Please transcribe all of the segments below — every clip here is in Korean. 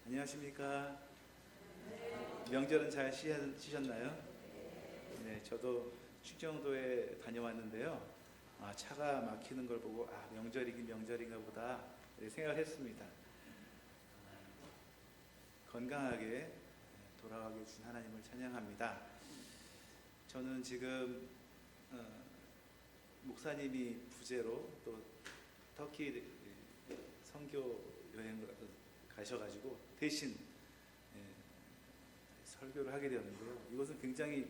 안녕하십니까? 명절은 잘 쉬셨나요? 네, 저도 충청도에 다녀왔는데요. 차가 막히는 걸 보고 명절이긴 명절인가 보다 이렇게 생각을 했습니다. 건강하게 돌아가게 해주신 하나님을 찬양합니다. 저는 지금 목사님이 부재로 또 터키 선교 여행을 가셔가지고 대신 설교를 하게 되었는데요. 이것은 굉장히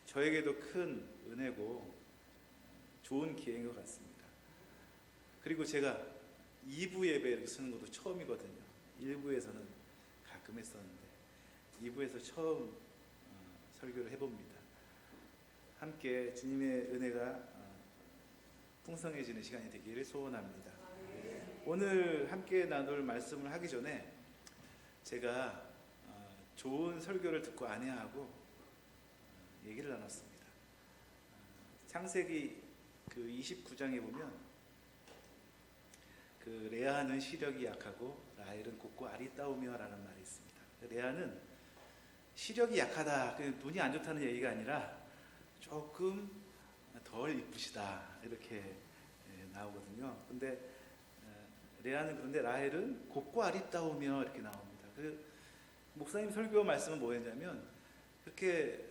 저에게도 큰 은혜고 좋은 기회인 것 같습니다. 그리고 제가 2부 예배를 쓰는 것도 처음이거든요. 1부에서는 가끔 했었는데 2부에서 처음 설교를 해봅니다. 함께 주님의 은혜가 풍성해지는 시간이 되기를 소원합니다. 오늘 함께 나눌 말씀을 하기 전에 제가 좋은 설교를 듣고 아내하고 얘기를 나눴습니다. 창세기 그 29장에 보면 그 레아는 시력이 약하고 라헬은 곱고 아리따우며 라는 말이 있습니다. 레아는 시력이 약하다, 눈이 안 좋다는 얘기가 아니라 조금 덜 이쁘시다 이렇게 나오거든요. 근데 레아는 그런데 라헬은 곱고 아리따우며 이렇게 나옵니다. 목사님 설교 말씀은 뭐였냐면 그렇게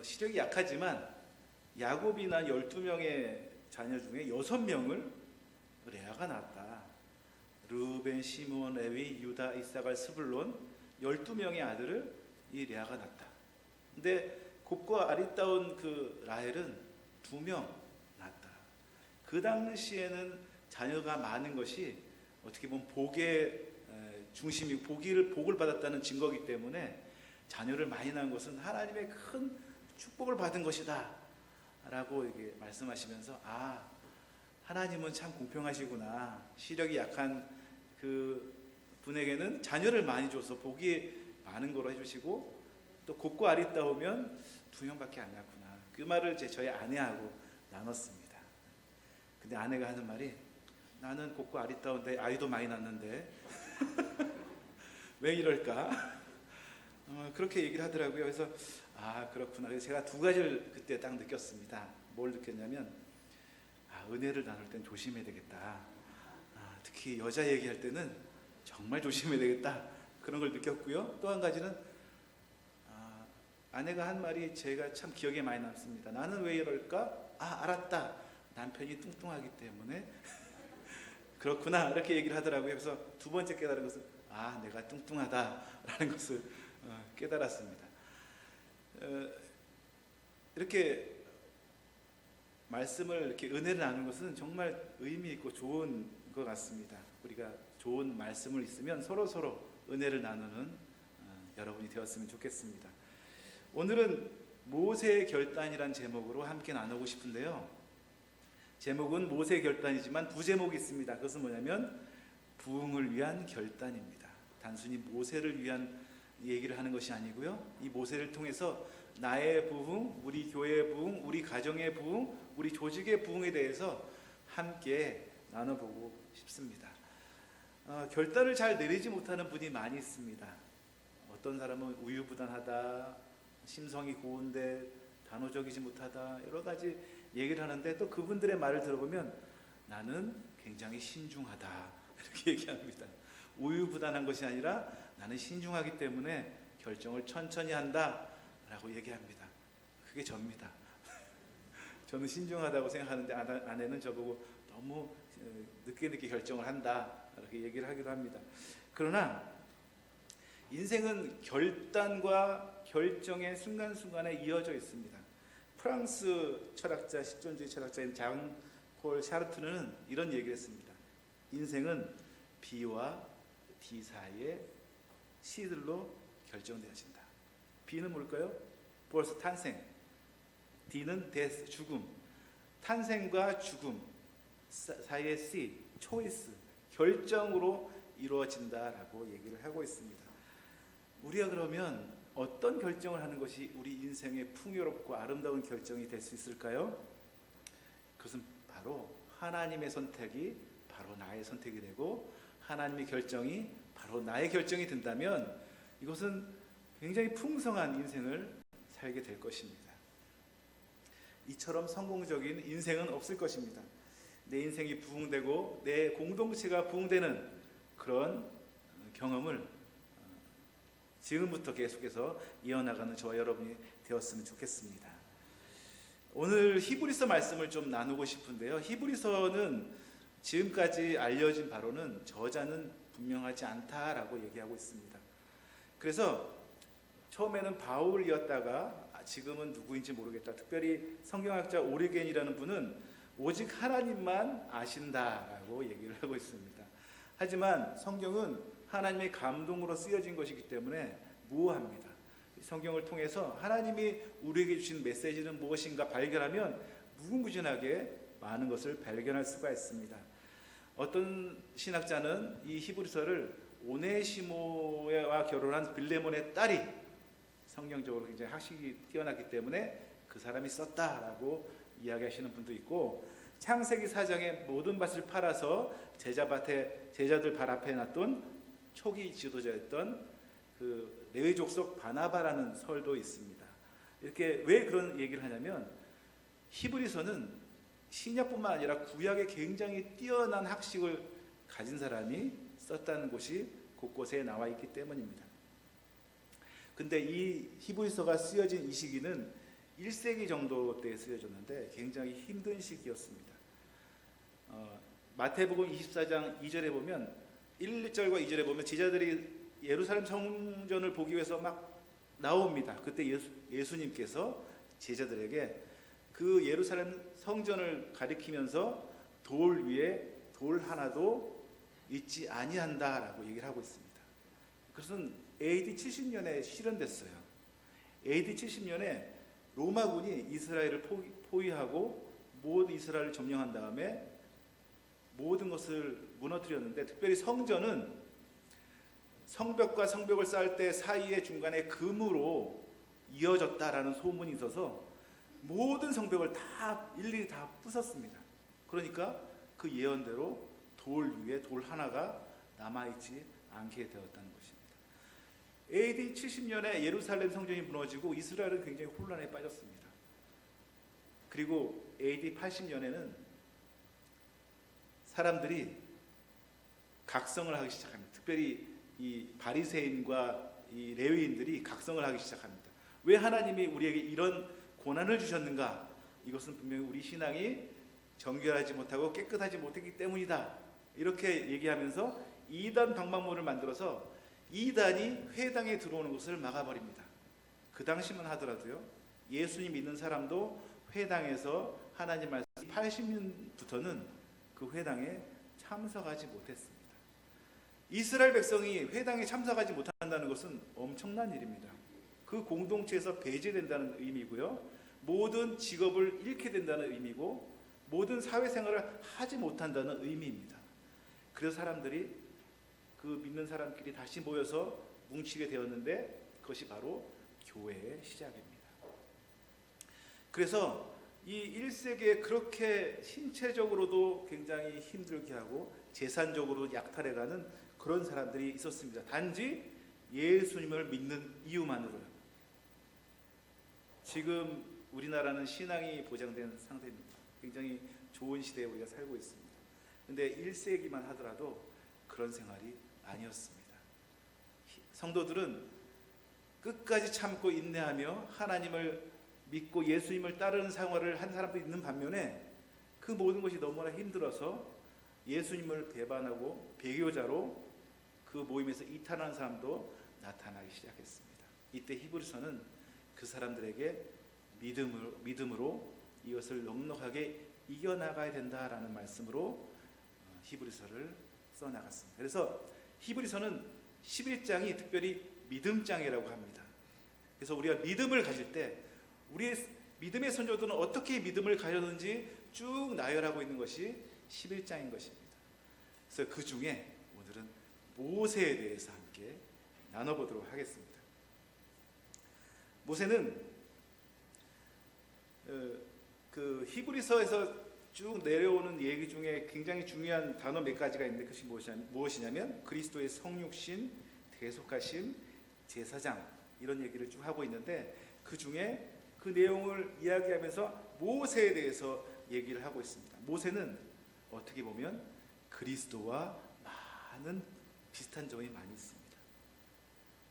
시력이 약하지만 야곱이나 12명의 자녀 중에 6명을 레아가 낳았다. 르우벤, 시므온, 레위, 유다, 이사갈, 스불론 12명의 아들을 이 레아가 낳았다. 근데 곱고 아리따운 그 라헬은 2명 낳았다. 그 당시에는 자녀가 많은 것이 어떻게 보면 복의 중심이고 복을 받았다는 증거이기 때문에 자녀를 많이 낳은 것은 하나님의 큰 축복을 받은 것이다 라고 이렇게 말씀하시면서 하나님은 참 공평하시구나. 시력이 약한 그 분에게는 자녀를 많이 줘서 복이 많은 거로 해주시고 또 곱고 아리따우면 2명밖에 안 낳구나. 그 말을 저희 아내하고 나눴습니다. 근데 아내가 하는 말이 나는 곱고 아리따운데 아이도 많이 낳는데 왜 이럴까? 그렇게 얘기를 하더라고요. 그래서 그렇구나. 그래서 제가 2가지를 그때 딱 느꼈습니다. 뭘 느꼈냐면 은혜를 나눌 땐 조심해야 되겠다. 특히 여자 얘기할 때는 정말 조심해야 되겠다. 그런 걸 느꼈고요. 또 한 가지는 아내가 한 말이 제가 참 기억에 많이 남습니다. 나는 왜 이럴까? 알았다. 남편이 뚱뚱하기 때문에 그렇구나 이렇게 얘기를 하더라고요. 그래서 2번째 깨달은 것은 내가 뚱뚱하다라는 것을 깨달았습니다. 이렇게 말씀을 이렇게 은혜를 나누는 것은 정말 의미 있고 좋은 것 같습니다. 우리가 좋은 말씀을 있으면 서로 은혜를 나누는 여러분이 되었으면 좋겠습니다. 오늘은 모세의 결단이란 제목으로 함께 나누고 싶은데요. 제목은 모세의 결단이지만 부제목이 있습니다. 그것은 뭐냐면 부흥을 위한 결단입니다. 단순히 모세를 위한 얘기를 하는 것이 아니고요. 이 모세를 통해서 나의 부흥, 우리 교회의 부흥, 우리 가정의 부흥, 우리 조직의 부흥에 대해서 함께 나눠보고 싶습니다. 결단을 잘 내리지 못하는 분이 많이 있습니다. 어떤 사람은 우유부단하다, 심성이 고운데 단호적이지 못하다, 여러 가지 얘기를 하는데 또 그분들의 말을 들어보면 나는 굉장히 신중하다 이렇게 얘기합니다. 우유부단한 것이 아니라 나는 신중하기 때문에 결정을 천천히 한다 라고 얘기합니다. 그게 접니다. 저는 신중하다고 생각하는데 아내는 저보고 너무 늦게 결정을 한다 이렇게 얘기를 하기도 합니다. 그러나 인생은 결단과 결정의 순간순간에 이어져 있습니다. 프랑스 철학자, 실존주의 철학자인 장 폴 샤르트르는 이런 얘기를 했습니다. 인생은 B와 D 사이의 C들로 결정되어진다. B는 뭘까요? 벌써 탄생. D는 데스, 죽음. 탄생과 죽음 사이의 C, 초이스, 결정으로 이루어진다라고 얘기를 하고 있습니다. 우리가 그러면 어떤 결정을 하는 것이 우리 인생의 풍요롭고 아름다운 결정이 될 수 있을까요? 그것은 바로 하나님의 선택이 바로 나의 선택이 되고 하나님의 결정이 바로 바로 나의 결정이 된다면 이것은 굉장히 풍성한 인생을 살게 될 것입니다. 이처럼 성공적인 인생은 없을 것입니다. 내 인생이 부흥되고 내 공동체가 부흥되는 그런 경험을 지금부터 계속해서 이어나가는 저와 여러분이 되었으면 좋겠습니다. 오늘 히브리서 말씀을 좀 나누고 싶은데요. 히브리서는 지금까지 알려진 바로는 저자는 분명하지 않다라고 얘기하고 있습니다. 그래서 처음에는 바울이었다가 지금은 누구인지 모르겠다. 특별히 성경학자 오리겐이라는 분은 오직 하나님만 아신다라고 얘기를 하고 있습니다. 하지만 성경은 하나님의 감동으로 쓰여진 것이기 때문에 무오합니다. 성경을 통해서 하나님이 우리에게 주신 메시지는 무엇인가 발견하면 무궁무진하게 많은 것을 발견할 수가 있습니다. 어떤 신학자는 이 히브리서를 오네시모와 결혼한 빌레몬의 딸이 성경적으로 굉장히 학식이 뛰어났기 때문에 그 사람이 썼다라고 이야기하시는 분도 있고, 창세기 4장의 모든 밭을 팔아서 제자들 발 앞에 놨던 초기 지도자였던 그 레위 족속 바나바라는 설도 있습니다. 이렇게 왜 그런 얘기를 하냐면 히브리서는 신약뿐만 아니라 구약에 굉장히 뛰어난 학식을 가진 사람이 썼다는 것이 곳곳에 나와 있기 때문입니다. 근데 이 히브리서가 쓰여진 이 시기는 1세기 정도 때 쓰여졌는데 굉장히 힘든 시기였습니다. 마태복음 24장 2절에 보면 1절과 2절에 보면 제자들이 예루살렘 성전을 보기 위해서 막 나옵니다. 그때 예수님께서 제자들에게 그 예루살렘 성전을 가리키면서 돌 위에 돌 하나도 있지 아니한다라고 얘기를 하고 있습니다. 그것은 AD 70년에 실현됐어요. AD 70년에 로마군이 이스라엘을 포위하고 모든 이스라엘을 점령한 다음에 모든 것을 무너뜨렸는데, 특별히 성전은 성벽과 성벽을 쌓을 때 사이의 중간에 금으로 이어졌다라는 소문이 있어서 모든 성벽을 다 일일이 다 부쉈습니다. 그러니까 그 예언대로 돌 위에 돌 하나가 남아있지 않게 되었다는 것입니다. AD 70년에 예루살렘 성전이 무너지고 이스라엘은 굉장히 혼란에 빠졌습니다. 그리고 AD 80년에는 사람들이 각성을 하기 시작합니다. 특별히 이 바리새인과 이 레위인들이 각성을 하기 시작합니다. 왜 하나님이 우리에게 이런 고난을 주셨는가? 이것은 분명히 우리 신앙이 정결하지 못하고 깨끗하지 못했기 때문이다. 이렇게 얘기하면서 이단 방방문을 만들어서 이단이 회당에 들어오는 것을 막아버립니다. 그 당시만 하더라도요, 예수님 믿는 사람도 회당에서 하나님 말씀 80년부터는 그 회당에 참석하지 못했습니다. 이스라엘 백성이 회당에 참석하지 못한다는 것은 엄청난 일입니다. 그 공동체에서 배제된다는 의미고요, 모든 직업을 잃게 된다는 의미고, 모든 사회생활을 하지 못한다는 의미입니다. 그래서 사람들이 그 믿는 사람끼리 다시 모여서 뭉치게 되었는데 그것이 바로 교회의 시작입니다. 그래서 이 1세기에 그렇게 신체적으로도 굉장히 힘들게 하고 재산적으로 약탈해가는 그런 사람들이 있었습니다. 단지 예수님을 믿는 이유만으로요. 지금 우리나라는 신앙이 보장된 상태입니다. 굉장히 좋은 시대에 우리가 살고 있습니다. 근데 1세기만 하더라도 그런 생활이 아니었습니다. 성도들은 끝까지 참고 인내하며 하나님을 믿고 예수님을 따르는 생활을 한 사람도 있는 반면에 그 모든 것이 너무나 힘들어서 예수님을 배반하고 배교자로 그 모임에서 이탈하는 사람도 나타나기 시작했습니다. 이때 히브리서는 그 사람들에게 믿음으로 이것을 넉넉하게 이겨나가야 된다라는 말씀으로 히브리서를 써나갔습니다. 그래서 히브리서는 11장이 특별히 믿음장이라고 합니다. 그래서 우리가 믿음을 가질 때 우리의 믿음의 선조들은 어떻게 믿음을 가졌는지 쭉 나열하고 있는 것이 11장인 것입니다. 그래서 그 중에 오늘은 모세에 대해서 함께 나눠보도록 하겠습니다. 모세는 그 히브리서에서 쭉 내려오는 얘기 중에 굉장히 중요한 단어 몇 가지가 있는데 그것이 무엇이냐면 그리스도의 성육신, 대속하심, 제사장 이런 얘기를 쭉 하고 있는데 그 중에 그 내용을 이야기하면서 모세에 대해서 얘기를 하고 있습니다. 모세는 어떻게 보면 그리스도와 많은 비슷한 점이 많이 있습니다.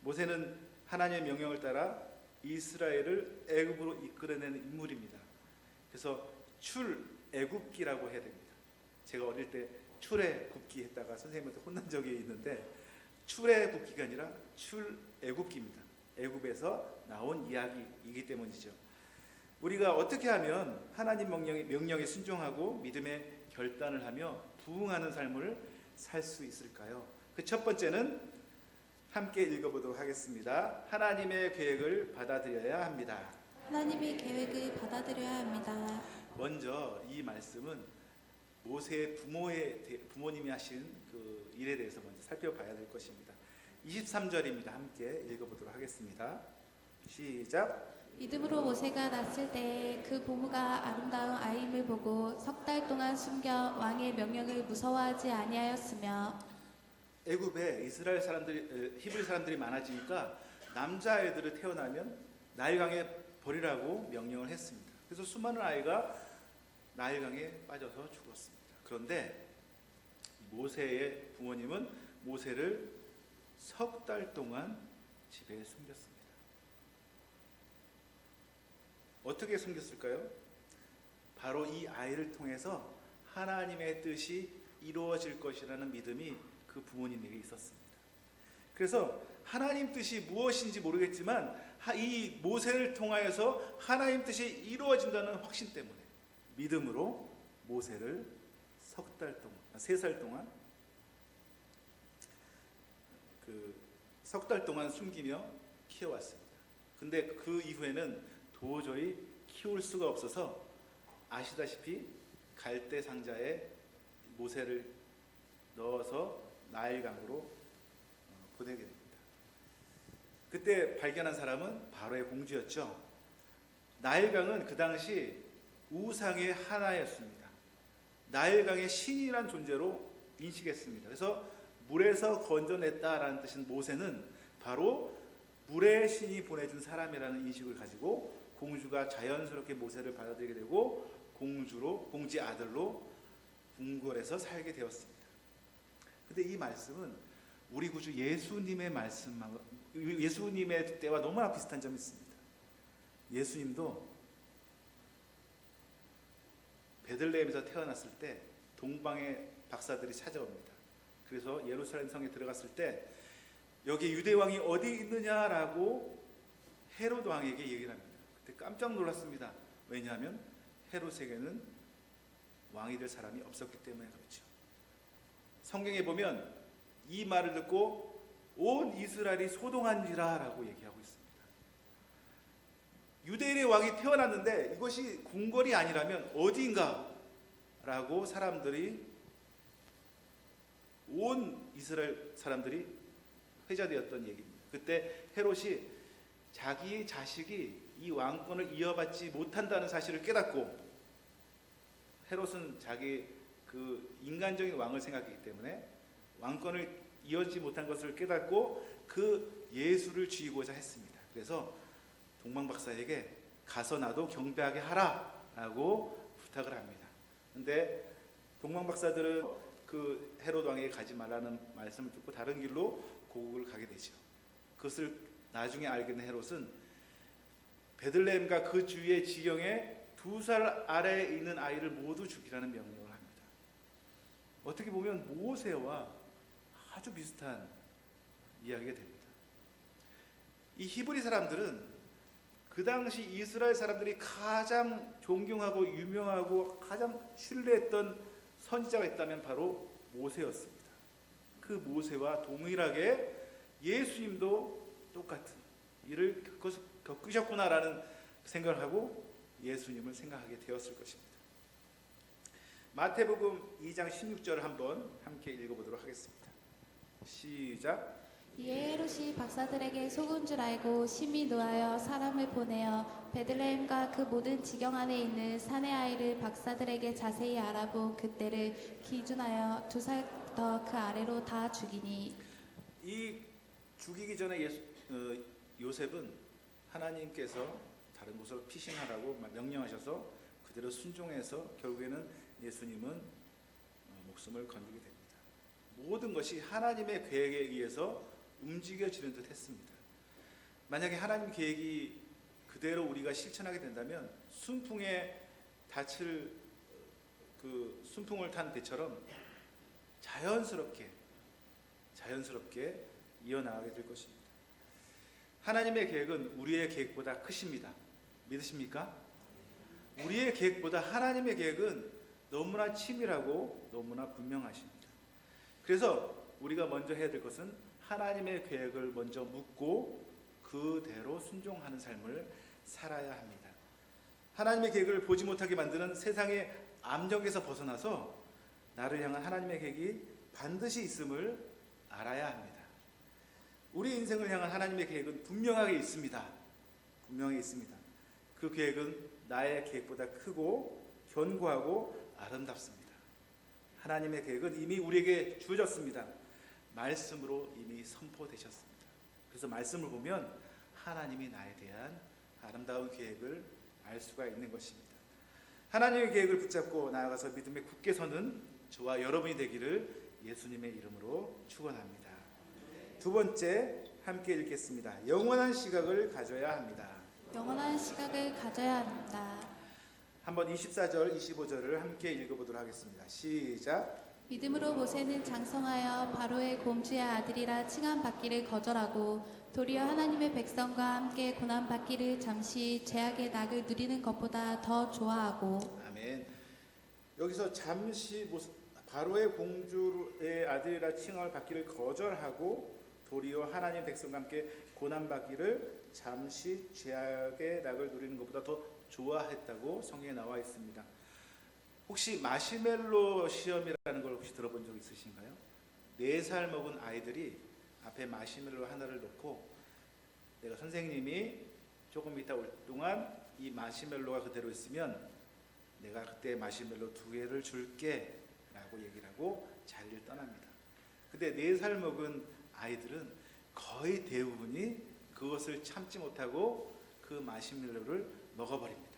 모세는 하나님의 명령을 따라 이스라엘을 애굽으로 이끌어내는 인물입니다. 그래서 출애굽기라고 해야 됩니다. 제가 어릴 때 출애굽기 했다가 선생님한테 혼난 적이 있는데 출애굽기가 아니라 출애굽기입니다. 애굽에서 나온 이야기이기 때문이죠. 우리가 어떻게 하면 하나님 명령에 순종하고 믿음의 결단을 하며 부응하는 삶을 살 수 있을까요? 그 첫 번째는 함께 읽어보도록 하겠습니다. 하나님의 계획을 받아들여야 합니다. 하나님의 계획을 받아들여야 합니다. 먼저 이 말씀은 모세의 부모님이 하신 그 일에 대해서 먼저 살펴봐야 될 것입니다. 23절입니다. 함께 읽어보도록 하겠습니다. 시작. 믿음으로 모세가 낳았을 때 그 부모가 아름다운 아임을 보고 석 달 동안 숨겨 왕의 명령을 무서워하지 아니하였으며. 애굽에 이스라엘 사람들이 히브리 사람들이 많아지니까 남자애들을 태어나면 나일강에 버리라고 명령을 했습니다. 그래서 수많은 아이가 나일강에 빠져서 죽었습니다. 그런데 모세의 부모님은 모세를 석 달 동안 집에 숨겼습니다. 어떻게 숨겼을까요? 바로 이 아이를 통해서 하나님의 뜻이 이루어질 것이라는 믿음이 그 부모님에게 있었습니다. 그래서 하나님 뜻이 무엇인지 모르겠지만 이 모세를 통하여서 하나님 뜻이 이루어진다는 확신 때문에 믿음으로 모세를 석 달 동안, 3살 동안 석 달 동안 숨기며 키워왔습니다. 근데 그 이후에는 도저히 키울 수가 없어서 아시다시피 갈대 상자에 모세를 넣어서 나일강으로 보내게 됩니다. 그때 발견한 사람은 바로의 공주였죠. 나일강은 그 당시 우상의 하나였습니다. 나일강의 신이란 존재로 인식했습니다. 그래서 물에서 건져냈다라는 뜻인 모세는 바로 물의 신이 보내준 사람이라는 인식을 가지고 공주가 자연스럽게 모세를 받아들이게 되고 공지 아들로 궁궐에서 살게 되었습니다. 근데 이 말씀은 우리 구주 예수님의 예수님의 때와 너무나 비슷한 점이 있습니다. 예수님도 베들레헴에서 태어났을 때 동방의 박사들이 찾아옵니다. 그래서 예루살렘 성에 들어갔을 때 여기 유대 왕이 어디 있느냐라고 헤롯 왕에게 얘기를 합니다. 그때 깜짝 놀랐습니다. 왜냐하면 헤롯에게는 왕이 될 사람이 없었기 때문에 그렇죠. 성경에 보면 이 말을 듣고 온 이스라엘이 소동한지라라고 얘기하고 있습니다. 유대인의 왕이 태어났는데 이것이 궁궐이 아니라면 어디인가라고 온 이스라엘 사람들이 회자되었던 얘기입니다. 그때 헤롯이 자기 자식이 이 왕권을 이어받지 못한다는 사실을 깨닫고, 헤롯은 자기 그 인간적인 왕을 생각했기 때문에 왕권을 이어지지 못한 것을 깨닫고 그 예수를 죽이고자 했습니다. 그래서 동방박사에게 가서 나도 경배하게 하라라고 부탁을 합니다. 근데 동방박사들은 그 헤롯 왕에게 가지 말라는 말씀을 듣고 다른 길로 고국을 가게 되죠. 그것을 나중에 알게 된 헤롯은 베들레헴과 그 주위의 지경에 2살 아래에 있는 아이를 모두 죽이라는 명령을 합니다. 어떻게 보면 모세와 아주 비슷한 이야기가 됩니다. 이 히브리 사람들은 그 당시 이스라엘 사람들이 가장 존경하고 유명하고 가장 신뢰했던 선지자가 있다면 바로 모세였습니다. 그 모세와 동일하게 예수님도 똑같은 일을 겪으셨구나라는 생각을 하고 예수님을 생각하게 되었을 것입니다. 마태복음 2장 16절을 한번 함께 읽어보도록 하겠습니다. 시작. 이에 헤롯이 박사들에게 속은 줄 알고 심히 노하여 사람을 보내어 베들레헴과 그 모든 지경 안에 있는 사내 아이를 박사들에게 자세히 알아본 그때를 기준하여 2살 그 아래로 다 죽이니. 이 죽이기 전에 요셉은 하나님께서 다른 곳으로 피신하라고 명령하셔서 그대로 순종해서 결국에는 예수님은 목숨을 건지게 됩니다. 모든 것이 하나님의 계획에 의해서 움직여지는 듯 했습니다. 만약에 하나님 계획이 그대로 우리가 실천하게 된다면 순풍에 닻을 순풍을 탄 배처럼 자연스럽게 이어나가게 될 것입니다. 하나님의 계획은 우리의 계획보다 크십니다. 믿으십니까? 우리의 계획보다 하나님의 계획은 너무나 치밀하고 너무나 분명하십니다. 그래서 우리가 먼저 해야 될 것은 하나님의 계획을 먼저 묻고 그대로 순종하는 삶을 살아야 합니다. 하나님의 계획을 보지 못하게 만드는 세상의 압력에서 벗어나서 나를 향한 하나님의 계획이 반드시 있음을 알아야 합니다. 우리 인생을 향한 하나님의 계획은 분명하게 있습니다. 분명히 있습니다. 그 계획은 나의 계획보다 크고 견고하고 아름답습니다. 하나님의 계획은 이미 우리에게 주어졌습니다. 말씀으로 이미 선포되셨습니다. 그래서 말씀을 보면 하나님이 나에 대한 아름다운 계획을 알 수가 있는 것입니다. 하나님의 계획을 붙잡고 나아가서 믿음에 굳게 서는 저와 여러분이 되기를 예수님의 이름으로 축원합니다. 두 번째, 함께 읽겠습니다. 영원한 시각을 가져야 합니다. 영원한 시각을 가져야 합니다. 한번 24절, 25절을 함께 읽어보도록 하겠습니다. 시작. 믿음으로 모세는 장성하여 바로의 공주의 아들이라 칭함받기를 거절하고 도리어 하나님의 백성과 함께 고난받기를 잠시 죄악의 낙을 누리는 것보다 더 좋아하고. 아멘. 여기서 잠시 바로의 공주의 아들이라 칭함을 받기를 거절하고 도리어 하나님 백성과 함께 고난받기를 잠시 죄악의 낙을 누리는 것보다 더 좋아했다고 성경에 나와 있습니다. 혹시 마시멜로 시험이라는 걸 혹시 들어본 적 있으신가요? 4살 먹은 아이들이 앞에 마시멜로 하나를 놓고 내가 선생님이 조금 있다 올 동안 이 마시멜로가 그대로 있으면 내가 그때 마시멜로 2개를 줄게 라고 얘기를 하고 자리를 떠납니다. 근데 4살 먹은 아이들은 거의 대부분이 그것을 참지 못하고 그 마시멜로를 먹어버립니다.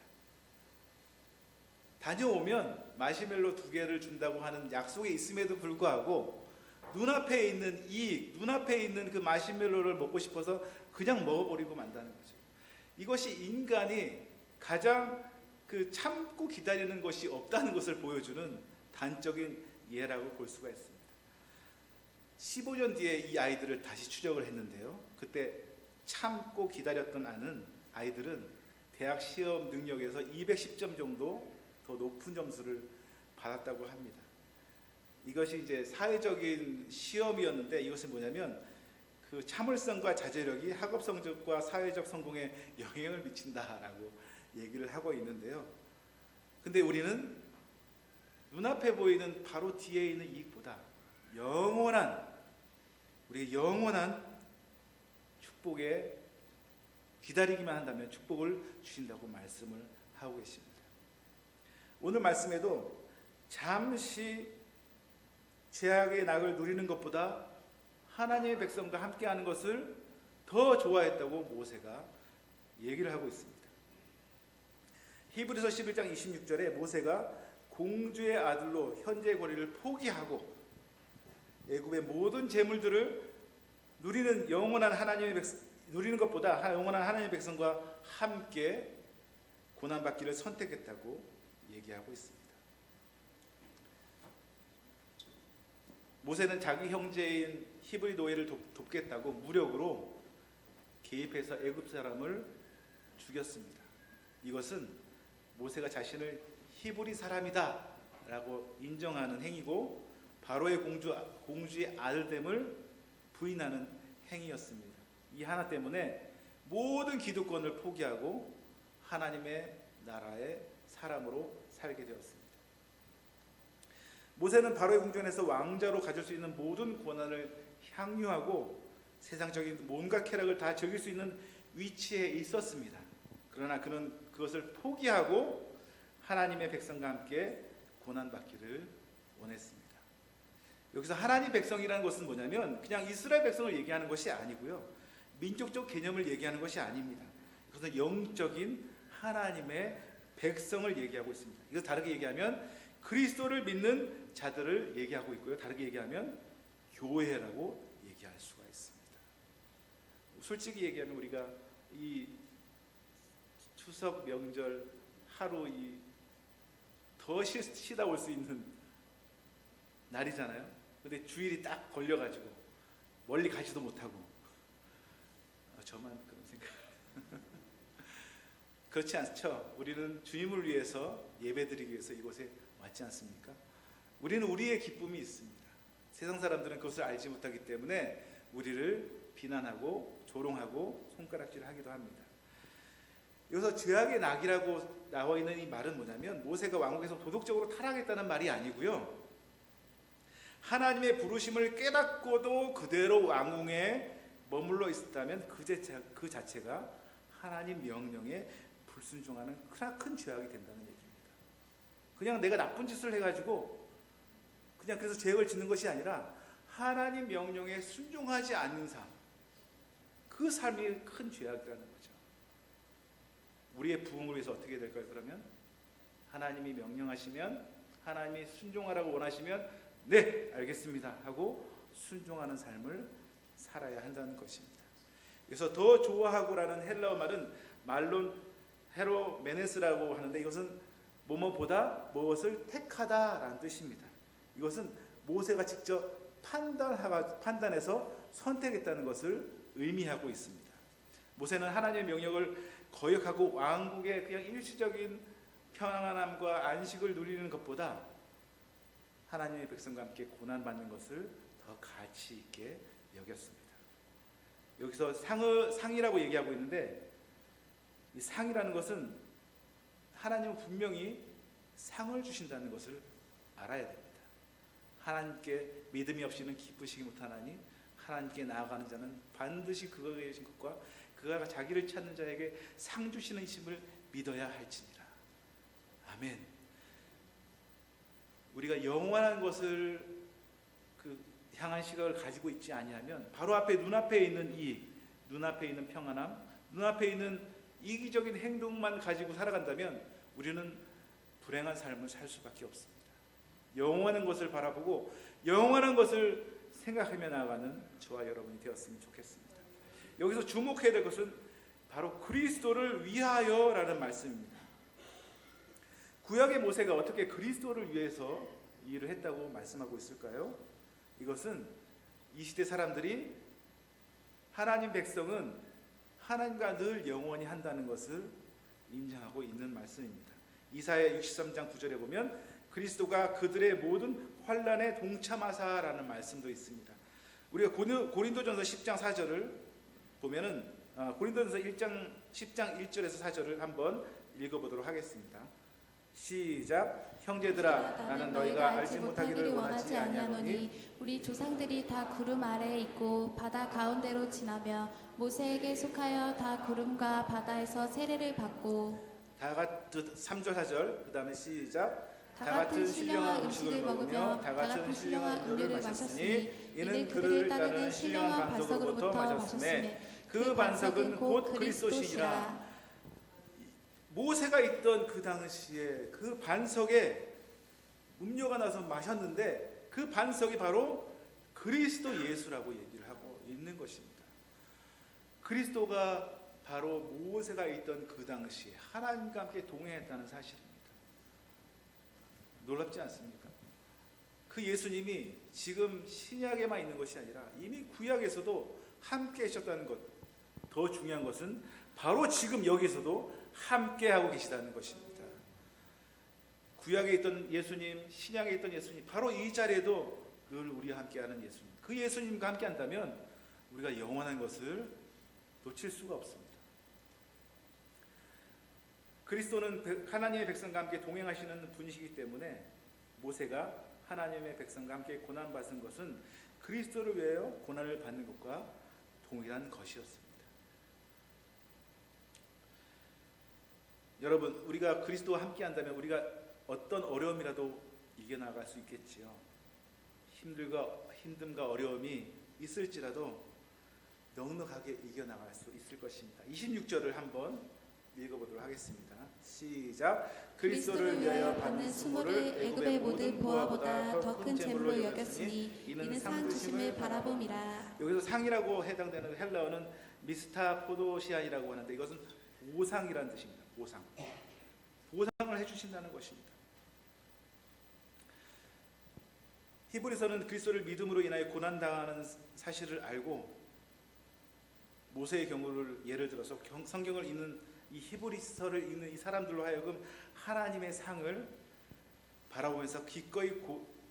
다녀오면 마시멜로 2개를 준다고 하는 약속이 있음에도 불구하고 눈앞에 있는 눈앞에 있는 그 마시멜로를 먹고 싶어서 그냥 먹어버리고 만다는 거죠. 이것이 인간이 가장 참고 기다리는 것이 없다는 것을 보여주는 단적인 예라고 볼 수가 있습니다. 15년 뒤에 이 아이들을 다시 추적을 했는데요. 그때 참고 기다렸던 아이들은 대학 시험 능력에서 210점 정도 더 높은 점수를 받았다고 합니다. 이것이 이제 사회적인 시험이었는데 이것은 뭐냐면 그 참을성과 자제력이 학업 성적과 사회적 성공에 영향을 미친다라고 얘기를 하고 있는데요. 근데 우리는 눈앞에 보이는 바로 뒤에 있는 이익보다 우리의 영원한 축복에 기다리기만 한다면 축복을 주신다고 말씀을 하고 계십니다. 오늘 말씀에도 잠시 죄악의 낙을 누리는 것보다 하나님의 백성과 함께하는 것을 더 좋아했다고 모세가 얘기를 하고 있습니다. 히브리서 11장 26절에 모세가 공주의 아들로 현재 권리를 포기하고 애굽의 모든 재물들을 누리는 누리는 것보다 영원한 하나님의 백성과 함께 고난받기를 선택했다고 얘기하고 있습니다. 모세는 자기 형제인 히브리 노예를 돕겠다고 무력으로 개입해서 애굽 사람을 죽였습니다. 이것은 모세가 자신을 히브리 사람이다 라고 인정하는 행위고 바로의 공주의 아들됨을 부인하는 행위였습니다. 이 하나 때문에 모든 기득권을 포기하고 하나님의 나라의 사람으로 살게 되었습니다. 모세는 바로의 궁전에서 왕자로 가질 수 있는 모든 권한을 향유하고 세상적인 온갖 쾌락을 다 즐길 수 있는 위치에 있었습니다. 그러나 그는 그것을 포기하고 하나님의 백성과 함께 고난받기를 원했습니다. 여기서 하나님 백성이라는 것은 뭐냐면 그냥 이스라엘 백성을 얘기하는 것이 아니고요, 민족적 개념을 얘기하는 것이 아닙니다. 그것은 영적인 하나님의 백성을 얘기하고 있습니다. 이거 다르게 얘기하면 그리스도를 믿는 자들을 얘기하고 있고요, 다르게 얘기하면 교회라고 얘기할 수가 있습니다. 솔직히 얘기하면 우리가 이 추석 명절 하루 더 쉬다 올 수 있는 날이잖아요. 근데 주일이 딱 걸려가지고 멀리 가지도 못하고, 저만 그런 생각. 그렇지 않죠? 우리는 주님을 위해서 예배드리기 위해서 이곳에 왔지 않습니까? 우리는 우리의 기쁨이 있습니다. 세상 사람들은 그것을 알지 못하기 때문에 우리를 비난하고 조롱하고 손가락질하기도 합니다. 여기서 죄악의 낙이라고 나와 있는 이 말은 뭐냐면 모세가 왕국에서 도덕적으로 타락했다는 말이 아니고요, 하나님의 부르심을 깨닫고도 그대로 왕궁에 머물러 있었다면 그 자체가 하나님 명령에 불순종하는 큰 죄악이 된다는 얘기입니다. 그냥 내가 나쁜 짓을 해가지고 그냥 그래서 죄를 짓는 것이 아니라 하나님 명령에 순종하지 않는 삶, 그 삶이 큰 죄악이라는 거죠. 우리의 부흥을 위해서 어떻게 될까요? 그러면 하나님이 명령하시면, 하나님이 순종하라고 원하시면 네, 알겠습니다 하고 순종하는 삶을 살아야 한다는 것입니다. 그래서 더 좋아하고라는 헬라어 말은 말론 헤로메네스라고 하는데, 이것은 뭐뭐보다 무엇을 택하다라는 뜻입니다. 이것은 모세가 직접 판단해서 선택했다는 것을 의미하고 있습니다. 모세는 하나님의 명령을 거역하고 왕국의 그냥 일시적인 평안함과 안식을 누리는 것보다 하나님의 백성과 함께 고난받는 것을 더 가치 있게 여겼습니다. 여기서 상이라고 얘기하고 있는데, 이 상이라는 것은 하나님은 분명히 상을 주신다는 것을 알아야 됩니다. 하나님께 믿음이 없이는 기쁘시기 못하나니 하나님께 나아가는 자는 반드시 그거에 계신 것과 그가 자기를 찾는 자에게 상 주시는 이심을 믿어야 할지니라. 아멘. 우리가 영원한 것을 향한 시각을 가지고 있지 아니하면 바로 앞에 눈앞에 있는 이익, 눈앞에 있는 평안함, 눈앞에 있는 이기적인 행동만 가지고 살아간다면 우리는 불행한 삶을 살 수밖에 없습니다. 영원한 것을 바라보고 영원한 것을 생각하며 나아가는 저와 여러분이 되었으면 좋겠습니다. 여기서 주목해야 될 것은 바로 그리스도를 위하여라는 말씀입니다. 구약의 모세가 어떻게 그리스도를 위해서 일을 했다고 말씀하고 있을까요? 이것은 이 시대 사람들이 하나님 백성은 하나님과 늘 영원히 한다는 것을 인정하고 있는 말씀입니다. 이사야 63장 9절에 보면 그리스도가 그들의 모든 환난에 동참하사라는 말씀도 있습니다. 우리가 고린도전서 10장 4절을 보면은 고린도전서 10장 1절에서 4절을 한번 읽어보도록 하겠습니다. 시작. 형제들아, 나는 너희가 알지 못하기를 원하지 아니하노니 우리 조상들이 다 구름 아래에 있고 바다 가운데로 지나며 모세에게 속하여 다 구름과 바다에서 세례를 받고, 다 같은 3절 4절 그 다음에 시작. 다 같은 신령한 음식을 먹으며 다 같은 신령한 음료를 마셨으니 이는 그들을 따르는 신령한 반석으로부터 마셨음에 그 반석은 곧 그리스도시니라. 모세가 있던 그 당시에 그 반석에 음료가 나서 마셨는데 그 반석이 바로 그리스도 예수라고 얘기를 하고 있는 것입니다. 그리스도가 바로 모세가 있던 그 당시에 하나님과 함께 동행했다는 사실입니다. 놀랍지 않습니까? 그 예수님이 지금 신약에만 있는 것이 아니라 이미 구약에서도 함께 하셨다는 것, 더 중요한 것은 바로 지금 여기서도 함께하고 계시다는 것입니다. 구약에 있던 예수님, 신약에 있던 예수님, 바로 이 자리에도 늘 우리와 함께하는 예수님, 그 예수님과 함께한다면 우리가 영원한 것을 놓칠 수가 없습니다. 그리스도는 하나님의 백성과 함께 동행하시는 분이시기 때문에 모세가 하나님의 백성과 함께 고난받은 것은 그리스도를 위하여 고난을 받는 것과 동일한 것이었습니다. 여러분, 우리가 그리스도와 함께 한다면 우리가 어떤 어려움이라도 이겨나갈 수 있겠지요. 힘듦과 어려움이 있을지라도 넉넉하게 이겨나갈 수 있을 것입니다. 26절을 한번 읽어보도록 하겠습니다. 시작. 그리스도를 위하여 받는 수모를 애굽의 모든 보화보다 더 큰 재물로 여겼으니 이는 상 주심을 바라봄이라. 여기서 상이라고 해당되는 헬라어는 미스타 포도시안이라고 하는데 이것은 보상이라는 뜻입니다. 보상을 해주신다는 것입니다. 히브리서는 그리스도를 믿음으로 인하여 고난당하는 사실을 알고 모세의 경우를 예를 들어서 성경을 읽는 이 히브리서를 읽는 이 사람들로 하여금 하나님의 상을 바라보면서 기꺼이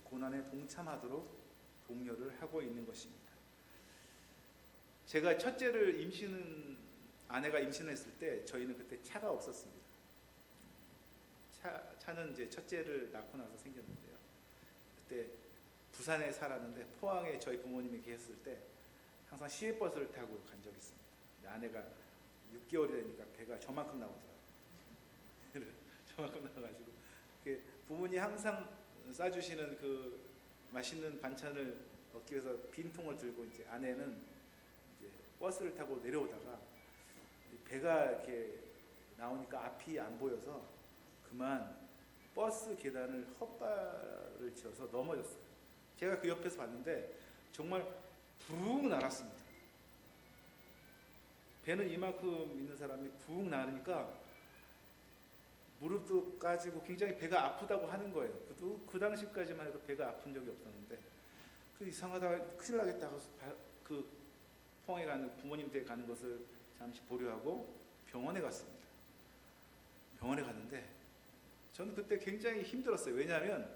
고난에 동참하도록 독려를 하고 있는 것입니다. 제가 첫째를 아내가 임신했을 때 저희는 그때 차가 없었습니다. 차는 이제 첫째를 낳고 나서 생겼는데요. 그때 부산에 살았는데 포항에 저희 부모님이 계셨을 때 항상 시외버스를 타고 간 적이 있습니다. 아내가 6개월이 되니까 배가 저만큼 나오더라고요. 저만큼 나와가지고 부모님 항상 싸주시는 그 맛있는 반찬을 얻기 위해서 빈통을 들고 이제 아내는 이제 버스를 타고 내려오다가 배가 이렇게 나오니까 앞이 안 보여서 그만 버스 계단을 헛발을 지어서 넘어졌어요. 제가 그 옆에서 봤는데 정말 붕 날았습니다. 배는 이만큼 있는 사람이 붕 나르니까 무릎도 까지고 굉장히 배가 아프다고 하는 거예요. 그 당시까지만 해도 배가 아픈 적이 없었는데 이상하다 큰일 나겠다 하고 그 포항에 가는 부모님 댁에 가는 것을 잠시 보류하고 병원에 갔습니다. 병원에 갔는데 저는 그때 굉장히 힘들었어요. 왜냐하면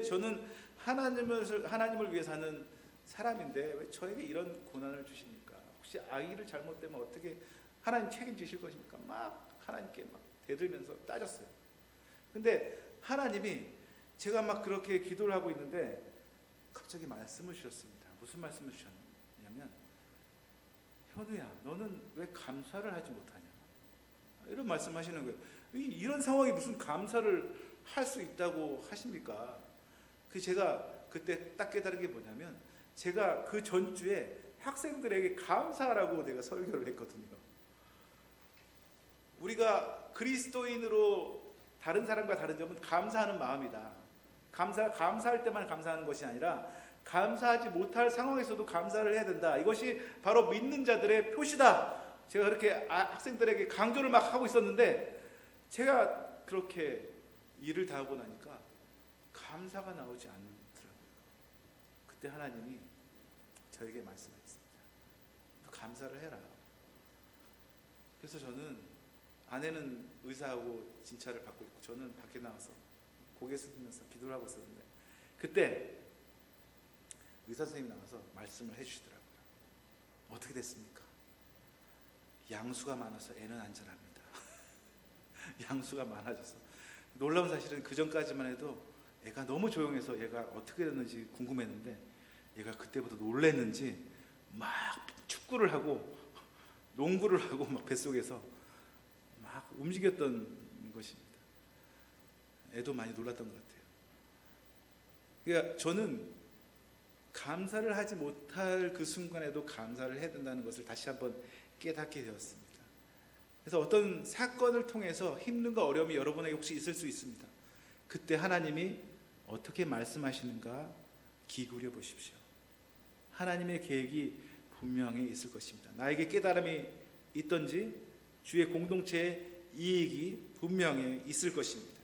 저는 하나님을 위해 사는 사람인데 왜 저에게 이런 고난을 주십니까? 혹시 아이를 잘못되면 어떻게 하나님 책임지실 것입니까? 막 하나님께 막 대들면서 따졌어요. 근데 하나님이 제가 막 그렇게 기도를 하고 있는데 갑자기 말씀을 주셨습니다. 무슨 말씀을 주셨냐면 현우야, 너는 왜 감사를 하지 못하냐? 이런 말씀하시는 거예요. 이런 상황에 무슨 감사를 할 수 있다고 하십니까? 제가 그때 딱 깨달은 게 뭐냐면 제가 그 전주에 학생들에게 감사하라고 내가 설교를 했거든요. 우리가 그리스도인으로 다른 사람과 다른 점은 감사하는 마음이다. 감사할 때만 감사하는 것이 아니라 감사하지 못할 상황에서도 감사를 해야 된다. 이것이 바로 믿는 자들의 표시다. 제가 그렇게 학생들에게 강조를 막 하고 있었는데 제가 그렇게 일을 다 하고 나니까 감사가 나오지 않더라고요. 그때 하나님이 저에게 말씀하셨습니다. 너 감사를 해라. 그래서 저는 아내는 의사하고 진찰을 받고 있고 저는 밖에 나와서 고개 숙이면서 기도를 하고 있었는데 그때 의사 선생님이 나와서 말씀을 해주시더라고요. 어떻게 됐습니까? 양수가 많아서 애는 안 자랍니다. 양수가 많아져서 놀라운 사실은 그 전까지만 해도 애가 너무 조용해서 얘가 어떻게 됐는지 궁금했는데 얘가 그때부터 놀랬는지 막 축구를 하고 농구를 하고 막 뱃속에서 막 움직였던 것입니다. 애도 많이 놀랐던 것 같아요. 그러니까 저는 감사를 하지 못할 그 순간에도 감사를 해야 된다는 것을 다시 한번 깨닫게 되었습니다. 그래서 어떤 사건을 통해서 힘듦과 어려움이 여러분에게 혹시 있을 수 있습니다. 그때 하나님이 어떻게 말씀하시는가 기울여 보십시오. 하나님의 계획이 분명히 있을 것입니다. 나에게 깨달음이 있든지 주의 공동체에 이익이 분명히 있을 것입니다.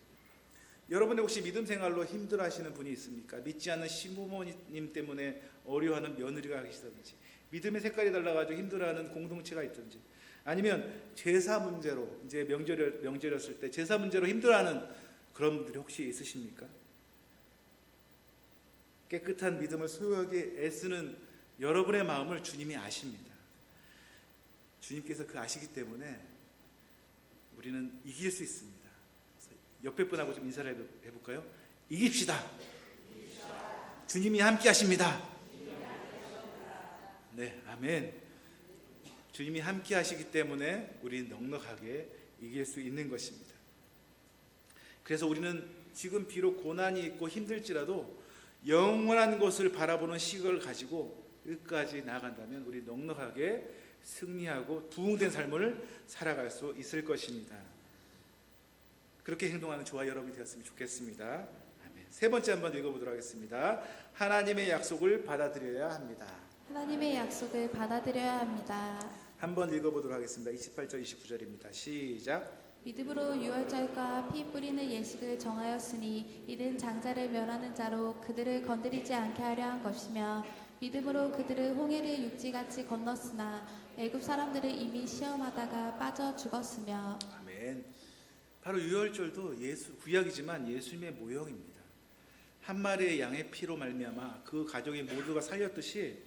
여러분의 혹시 믿음 생활로 힘들어하시는 분이 있습니까? 믿지 않는 시부모님 때문에 어려워하는 며느리가 계시다든지 믿음의 색깔이 달라가지고 힘들어하는 공동체가 있든지 아니면 제사 문제로 이제 명절이었을 때 제사 문제로 힘들어하는 그런 분들이 혹시 있으십니까? 깨끗한 믿음을 소유하기 애쓰는 여러분의 마음을 주님이 아십니다. 주님께서 그 아시기 때문에 우리는 이길 수 있습니다. 옆에 분하고 좀 인사를 해볼까요? 이깁시다. 주님이 함께 하십니다. 네, 아멘. 주님이 함께 하시기 때문에 우리는 넉넉하게 이길 수 있는 것입니다. 그래서 우리는 지금 비록 고난이 있고 힘들지라도 영원한 것을 바라보는 시각을 가지고 끝까지 나아간다면 우리 넉넉하게 승리하고 부흥된 삶을 살아갈 수 있을 것입니다. 그렇게 행동하는 저와 여러분이 되었으면 좋겠습니다. 아멘. 세 번째 한번 읽어보도록 하겠습니다. 하나님의 약속을 받아들여야 합니다. 하나님의 약속을 받아들여야 합니다. 한번 읽어보도록 하겠습니다. 28절 29절입니다. 시작. 믿음으로 유월절과 피 뿌리는 예식을 정하였으니 이는 장자를 멸하는 자로 그들을 건드리지 않게 하려 한 것이며 믿음으로 그들을 홍해를 육지같이 건넜으나 애굽 사람들을 이미 시험하다가 빠져 죽었으며. 아멘. 바로 유월절도 구약이지만 예수님의 모형입니다. 한 마리의 양의 피로 말미암아 그 가족이 모두가 살렸듯이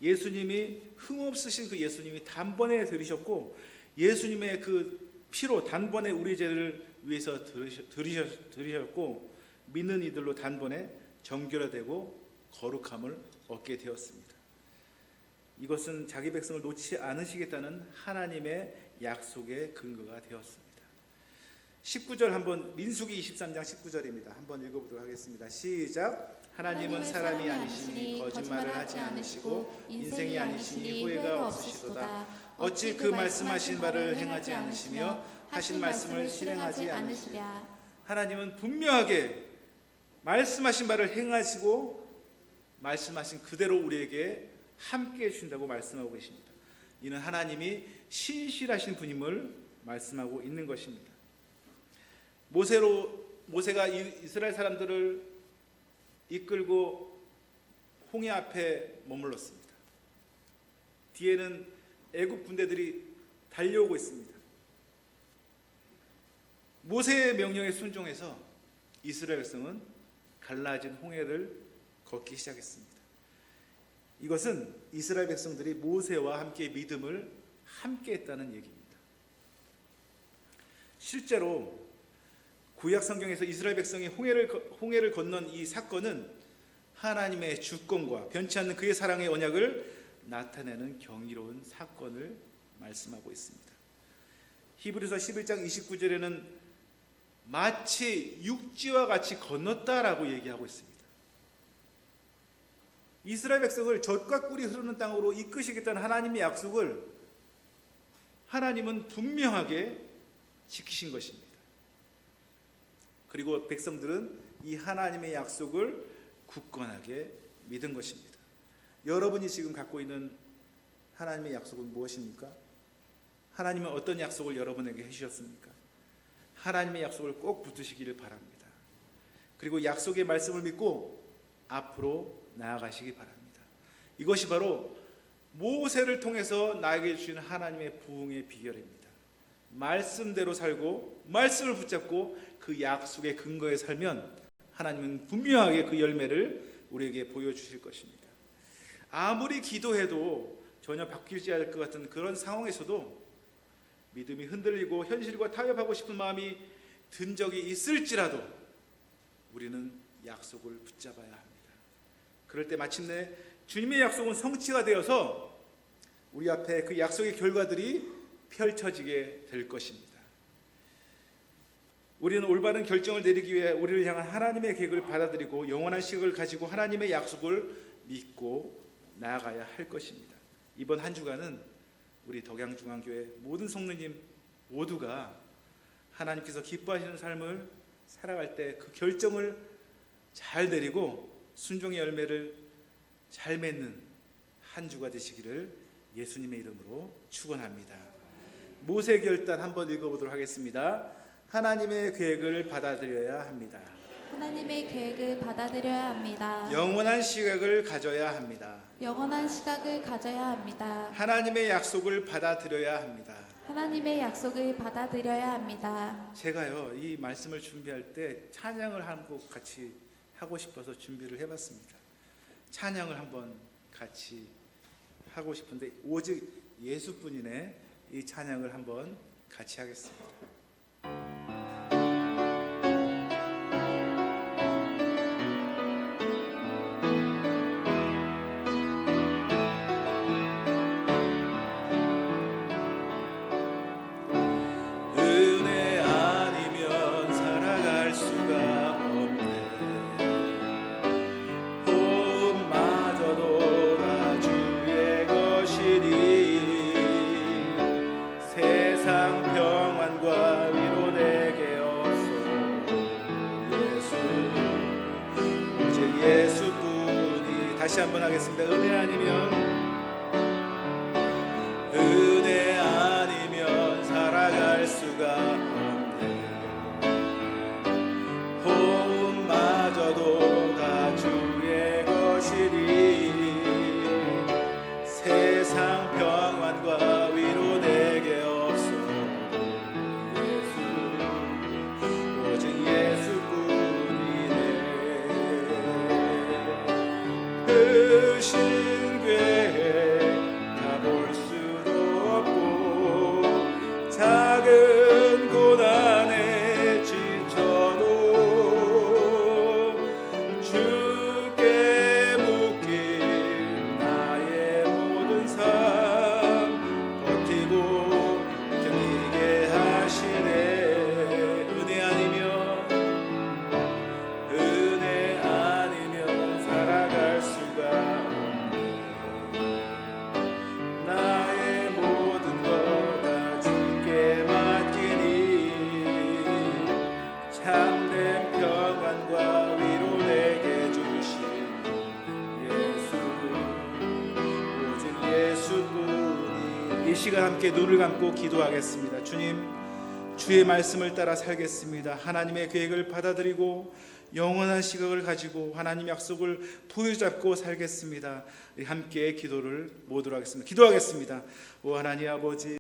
예수님이 흠없으신 그 예수님이 단번에 들이셨고 예수님의 그 피로 단번에 우리 죄를 위해서 들이셨고 믿는 이들로 단번에 정결되고 거룩함을 얻게 되었습니다. 이것은 자기 백성을 놓지 않으시겠다는 하나님의 약속의 근거가 되었습니다. 19절 한번 민수기 23장 19절입니다. 한번 읽어보도록 하겠습니다. 시작. 하나님은 사람이 아니시니 거짓말을 하지 않으시고 인생이 아니시니 후회가 없으시도다. 어찌 그 말씀하신 바를 행하지 않으시며 하신 말씀을 실행하지 않으시랴. 하나님은 분명하게 말씀하신 바를 행하시고 말씀하신 그대로 우리에게 함께 해주신다고 말씀하고 계십니다. 이는 하나님이 신실하신 분임을 말씀하고 있는 것입니다. 모세가 이스라엘 사람들을 이끌고 홍해 앞에 머물렀습니다. 뒤에는 애굽 군대들이 달려오고 있습니다. 모세의 명령에 순종해서 이스라엘 백성은 갈라진 홍해를 걷기 시작했습니다. 이것은 이스라엘 백성들이 모세와 함께 믿음을 함께 했다는 얘기입니다. 실제로 구약 성경에서 이스라엘 백성이 홍해를 건넌 이 사건은 하나님의 주권과 변치 않는 그의 사랑의 언약을 나타내는 경이로운 사건을 말씀하고 있습니다. 히브리서 11장 29절에는 마치 육지와 같이 건넜다라고 얘기하고 있습니다. 이스라엘 백성을 젖과 꿀이 흐르는 땅으로 이끄시겠다는 하나님의 약속을 하나님은 분명하게 지키신 것입니다. 그리고 백성들은 이 하나님의 약속을 굳건하게 믿은 것입니다. 여러분이 지금 갖고 있는 하나님의 약속은 무엇입니까? 하나님은 어떤 약속을 여러분에게 해주셨습니까? 하나님의 약속을 꼭 붙드시기를 바랍니다. 그리고 약속의 말씀을 믿고 앞으로 나아가시기 바랍니다. 이것이 바로 모세를 통해서 나에게 주신 하나님의 부흥의 비결입니다. 말씀대로 살고 말씀을 붙잡고 그 약속의 근거에 살면 하나님은 분명하게 그 열매를 우리에게 보여주실 것입니다. 아무리 기도해도 전혀 바뀌지 않을 것 같은 그런 상황에서도 믿음이 흔들리고 현실과 타협하고 싶은 마음이 든 적이 있을지라도 우리는 약속을 붙잡아야 합니다. 그럴 때 마침내 주님의 약속은 성취가 되어서 우리 앞에 그 약속의 결과들이 펼쳐지게 될 것입니다. 우리는 올바른 결정을 내리기 위해 우리를 향한 하나님의 계획을 받아들이고 영원한 시각을 가지고 하나님의 약속을 믿고 나아가야 할 것입니다. 이번 한 주간은 우리 덕양중앙교회 모든 성도님 모두가 하나님께서 기뻐하시는 삶을 살아갈 때 그 결정을 잘 내리고 순종의 열매를 잘 맺는 한 주가 되시기를 예수님의 이름으로 축원합니다. 모세 결단 한번 읽어보도록 하겠습니다. 하나님의 계획을 받아들여야 합니다. 하나님의 계획을 받아들여야 합니다. 영원한 시각을 가져야 합니다. 영원한 시각을 가져야 합니다. 하나님의 약속을 받아들여야 합니다. 하나님의 약속을 받아들여야 합니다. 제가요 이 말씀을 준비할 때 찬양을 한 곡 같이 하고 싶어서 준비를 해봤습니다. 찬양을 한번 같이 하고 싶은데 오직 예수뿐이네 이 찬양을 한번 같이 하겠습니다. 다시 한번 하겠습니다. 은혜 아니면 살아갈 수가 없네. 호흡마저도 다 주의 것이니 세상 평안과 위로 내게 없어. 예수 오직 예수뿐이네. 그 신궤 가볼 수도 없고 작은 고난에 지쳐도 주께 묶인 나의 모든 삶 버티고 견디게 하시네. 은혜 아니면 살아갈 수가 없네. 나의 모든 것 다 주께 맡기니 참된 평안과 위로 내게 주신 예수 오직 예수뿐이. 이 시간 함께 눈을 감고 기도하겠습니다. 주님, 주의 말씀을 따라 살겠습니다. 하나님의 계획을 받아들이고 영원한 시각을 가지고 하나님 약속을 부여잡고 살겠습니다. 함께 기도를 모두로 하겠습니다. 기도하겠습니다. 오 하나님 아버지,